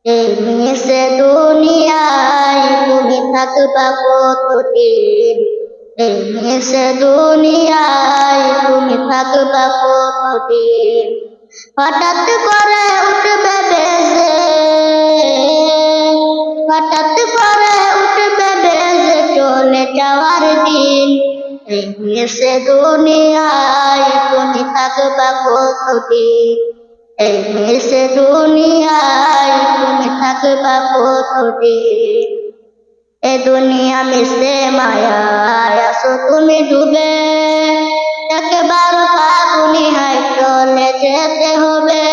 এই মিশে দুনিয়ায় তুমি থাকবা কতদিন, এই মিশে দুনিয়ায় তুমি থাকবা কতদিন। হঠাৎ করে উঠবে বেজে, হঠাৎ করে উঠবে বেজে চলে যাওয়ার দিন। এই মিশে দুনিয়ায় তুমি থাকবা কতদিন, এই মিশে দুনিয়ায় তুমি থাকবা কতদিন। এ দুনিয়া মিশে মায়ায় আছো তুমি ডুবে, একবার ফাগুনি হাই চলে যেতে হবে।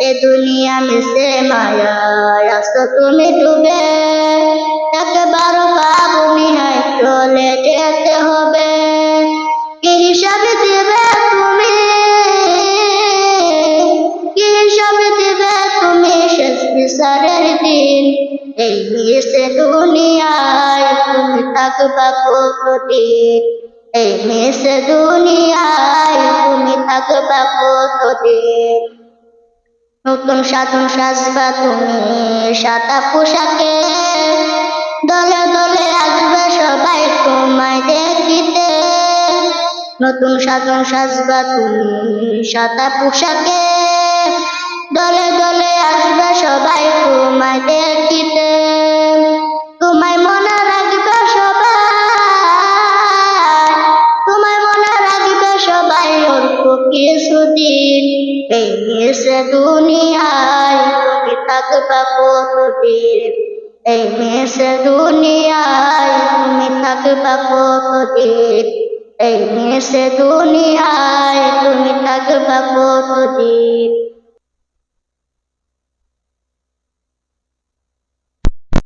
এ দুনিয়া মিশে মায়ায় আছো তুমি ডুবে, একবার ফাগুনি হাই চলে যেতে হবে। কি হিসাব দিবে তুমি, কি হিসাব দিবে তুমি শেষ বিচারের দিন। এই মিশে দুনিয়ায় তুমি থাকবা কতদিন, এই মিশে দুনিয়ায় তুমি থাকবা কতদিন। নতুন সাধন সাজবা তুমি সাদা পোশাকে, দলে দলে আসবে সবাই তোমায় দেখিতে। নতুন সাধন সাজবা তুমি সাদা পোশাকে, দলে দলে আসবে সবাই তোমায় দেখিতে। তোমায় মনে রাখবে সবাই, তোমায় মনে রাখবে সবাই অল্প কিছুদিন। এই মিশে দুনিয়ায় তুমি থাকবা কতদিন, এই মিশে দুনিয়ায় তুমি থাকবা কতদিন, এই মিশে দুনিয়ায় তুমি থাকবা কতদিন।